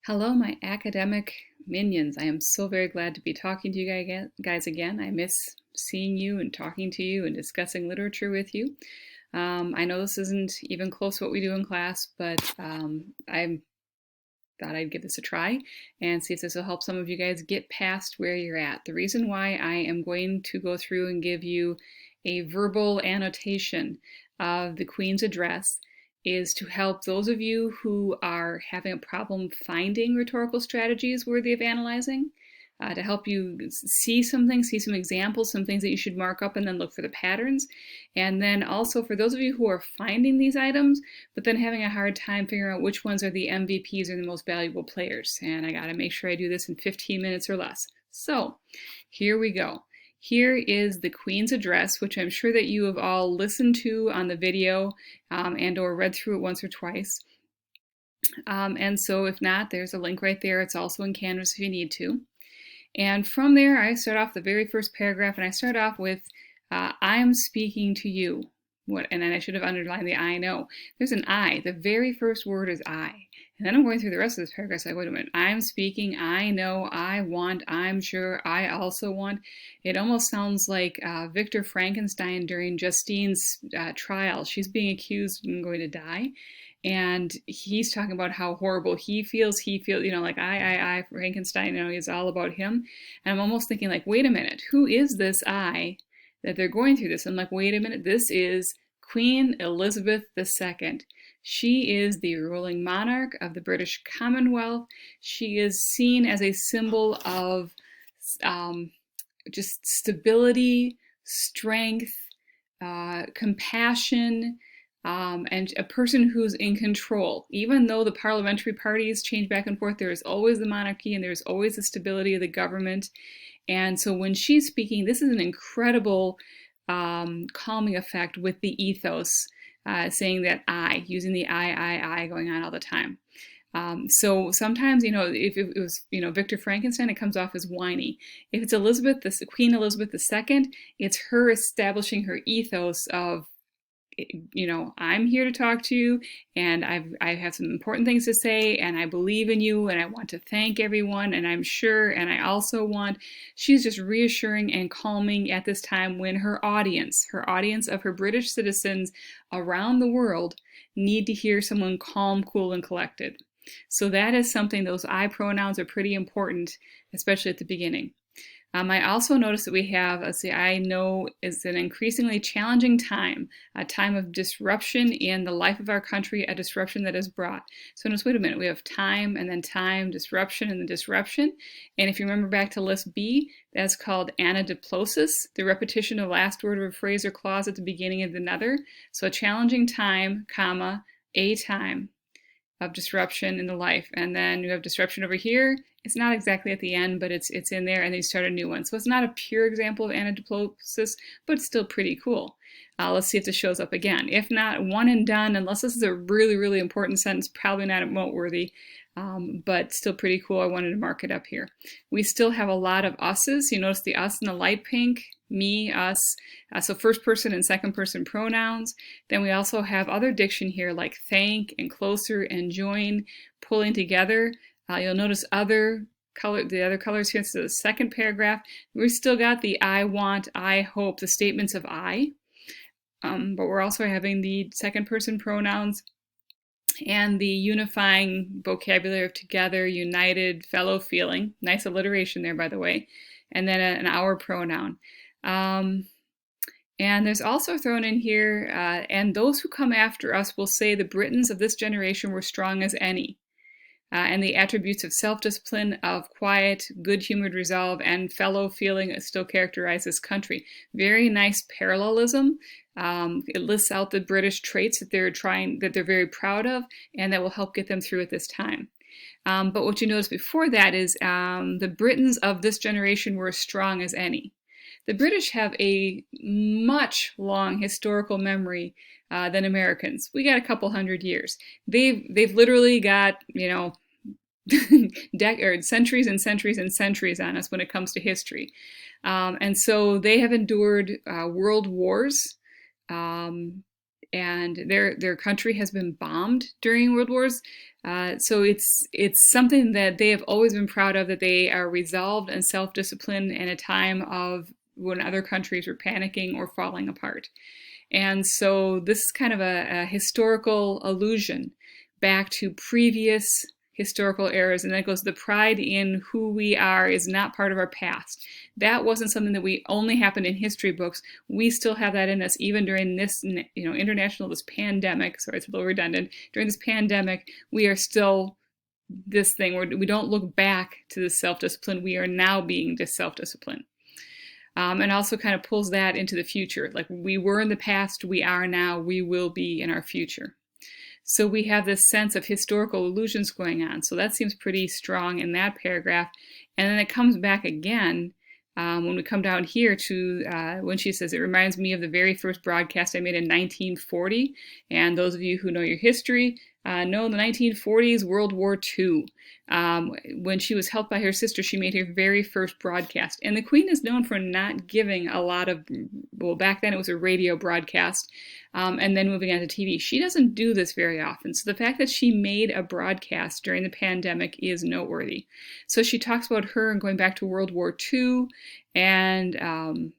Hello, my academic minions. I am so very glad to be talking to you guys again. I miss seeing you and talking to you and discussing literature with you. I know this isn't even close to what we do in class, but I thought I'd give this a try and see if this will help some of you guys get past where you're at. The reason why I am going to go through and give you a verbal annotation of the Queen's address is to help those of you who are having a problem finding rhetorical strategies worthy of analyzing, to help you see some things, see some examples, some things that you should mark up and then look for the patterns. And then also for those of you who are finding these items, but then having a hard time figuring out which ones are the MVPs or the most valuable players. And I gotta make sure I do this in 15 minutes or less. So here we go. Here is the Queen's address, which I'm sure that you have all listened to on the video and or read through it once or twice. And so if not, there's a link right there. It's also in Canvas if you need to. And from there, I start off the very first paragraph, and I start off with, I'm speaking to you. And then I should have underlined the I know. There's an I. The very first word is I. And then I'm going through the rest of this paragraph, so like, wait a minute. I'm speaking, I know, I want, I'm sure, I also want. It almost sounds like Victor Frankenstein during Justine's trial. She's being accused and going to die. And he's talking about how horrible he feels, you know, like I, Frankenstein, you know, it's all about him. And I'm almost thinking like, wait a minute, who is this I that they're going through this? I'm like, wait a minute, this is Queen Elizabeth II. She is the ruling monarch of the British Commonwealth. She is seen as a symbol of just stability, strength, compassion, and a person who's in control. Even though the parliamentary parties change back and forth, there is always the monarchy and there's always the stability of the government. And so when she's speaking, this is an incredible calming effect with the ethos, saying that I, using the I going on all the time. So sometimes, you know, if it was, you know, Victor Frankenstein, it comes off as whiny. If it's Queen Elizabeth II, it's her establishing her ethos of, you know, I'm here to talk to you, and I have some important things to say, and I believe in you, and I want to thank everyone, and I'm sure, and I also want, she's just reassuring and calming at this time when her audience of her British citizens around the world need to hear someone calm, cool, and collected. So that is something, those I pronouns are pretty important, especially at the beginning. I also noticed that we have, let's see, I know is an increasingly challenging time, a time of disruption in the life of our country, a disruption that is brought. So notice, wait a minute, we have time, and then time, disruption, and then disruption. And if you remember back to list B, that's called anadiplosis, the repetition of the last word of a phrase or clause at the beginning of another. So a challenging time, comma, a time of disruption in the life. And then you have disruption over here. It's not exactly at the end, but it's in there, and they start a new one. So it's not a pure example of anadiplosis, but it's still pretty cool. Let's see if this shows up again. If not, one and done, unless this is a really, really important sentence, probably not emote-worthy, but still pretty cool. I wanted to mark it up here. We still have a lot of us's. You notice the us in the light pink, me, us, so first person and second person pronouns. Then we also have other diction here like thank and closer and join, pulling together. You'll notice the other colors here. So the second paragraph, we still got the I want, I hope, the statements of I, but we're also having the second person pronouns and the unifying vocabulary of together, united, fellow feeling. Nice alliteration there, by the way. And then an our pronoun. And there's also thrown in here, and those who come after us will say the Britons of this generation were strong as any. And the attributes of self-discipline, of quiet, good-humored resolve, and fellow feeling still characterize this country. Very nice parallelism. It lists out the British traits that they're very proud of, and that will help get them through at this time. But what you notice before that is the Britons of this generation were as strong as any. The British have a much long historical memory than Americans. We got a couple hundred years. They've literally got, you know, centuries and centuries and centuries on us when it comes to history. And so they have endured world wars, and their country has been bombed during World Wars. So it's something that they have always been proud of, that they are resolved and self-disciplined in a time of when other countries were panicking or falling apart. And so this is kind of a historical allusion back to previous historical eras. And then it goes, the pride in who we are is not part of our past. That wasn't something that we only happened in history books. We still have that in us, even during this, this pandemic. Sorry, it's a little redundant. During this pandemic, we are still this thing where we don't look back to the self-discipline. We are now being this self-discipline. And also kind of pulls that into the future. Like we were in the past, we are now, we will be in our future. So we have this sense of historical allusions going on. So that seems pretty strong in that paragraph. And then it comes back again when we come down here to when she says, it reminds me of the very first broadcast I made in 1940. And those of you who know your history know the 1940s, World War II. When she was helped by her sister, she made her very first broadcast. And the Queen is known for not giving a lot of, well, back then it was a radio broadcast, and then moving on to TV. She doesn't do this very often. So the fact that she made a broadcast during the pandemic is noteworthy. So she talks about her and going back to World War II, and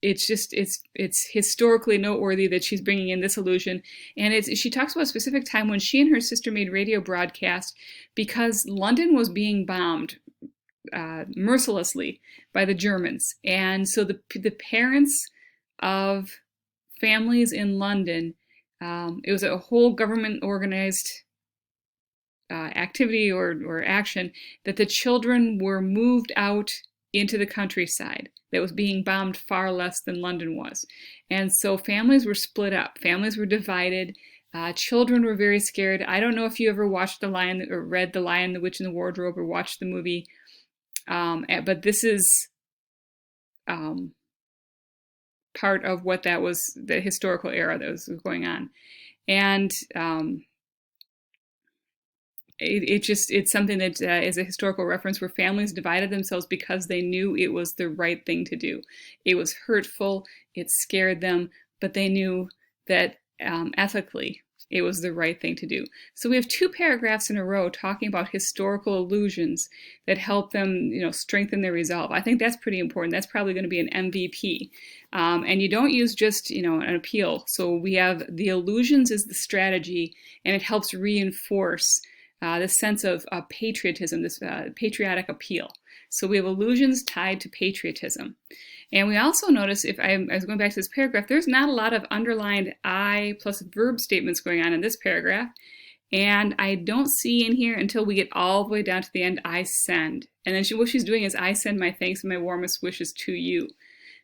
it's historically noteworthy that she's bringing in this allusion. And she talks about a specific time when she and her sister made radio broadcasts because London was being bombed mercilessly by the Germans. And so the parents of families in London, it was a whole government organized activity or action, that the children were moved out into the countryside that was being bombed far less than London was. And so families were split up, families were divided, children were very scared. I don't know if you ever watched The Lion or read The Lion, the Witch, and the Wardrobe or watched the movie, but this is part of what that was, the historical era that was going on. And it's something that is a historical reference where families divided themselves because they knew it was the right thing to do. It was hurtful, it scared them, but they knew that ethically it was the right thing to do. So we have 2 paragraphs in a row talking about historical allusions that help them, strengthen their resolve. I think that's pretty important. That's probably going to be an MVP. And you don't use just, an appeal. So we have the allusions is the strategy, and it helps reinforce this sense of patriotism, this patriotic appeal. So we have allusions tied to patriotism. And we also notice, if I was going back to this paragraph, there's not a lot of underlined I plus verb statements going on in this paragraph. And I don't see in here until we get all the way down to the end, I send. And then what she's doing is, I send my thanks and my warmest wishes to you.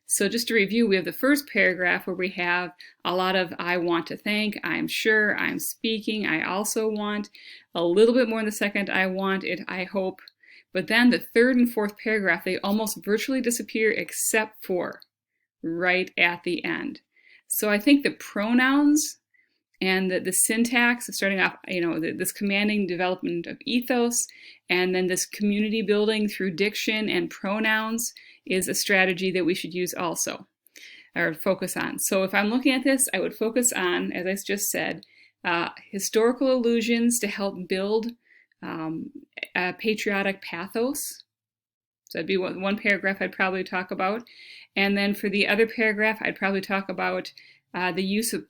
So just to review, we have the first paragraph where we have a lot of I want to thank, I'm sure, I'm speaking, I also want. A little bit more in the second, I want it, I hope. But then the third and fourth paragraph, they almost virtually disappear except for right at the end. So I think the pronouns and the syntax of starting off, this commanding development of ethos, and then this community building through diction and pronouns is a strategy that we should use also, or focus on. So if I'm looking at this, I would focus on, as I just said, historical allusions to help build a patriotic pathos. So that'd be one paragraph I'd probably talk about. And then for the other paragraph, I'd probably talk about the use of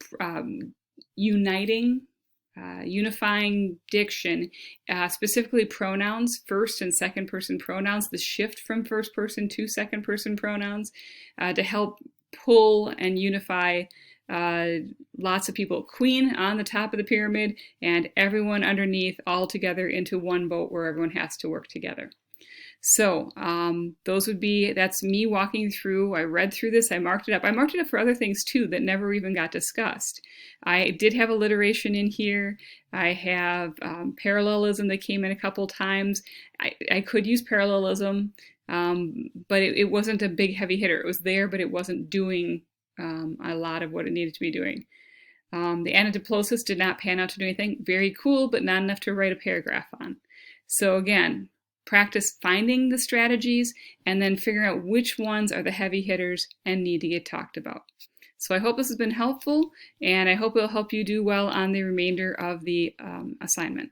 unifying diction, specifically pronouns, first and second person pronouns, the shift from first person to second person pronouns, to help pull and unify lots of people. Queen on the top of the pyramid and everyone underneath all together into one boat where everyone has to work together. So that's me walking through. I read through this, I marked it up. I marked it up for other things too that never even got discussed. I did have alliteration in here. I have parallelism that came in a couple times. I could use parallelism, but it wasn't a big heavy hitter. It was there, but it wasn't doing a lot of what it needed to be doing. The anadiplosis did not pan out to do anything. Very cool, but not enough to write a paragraph on. So again, practice finding the strategies and then figuring out which ones are the heavy hitters and need to get talked about. So I hope this has been helpful, and I hope it'll help you do well on the remainder of the assignment.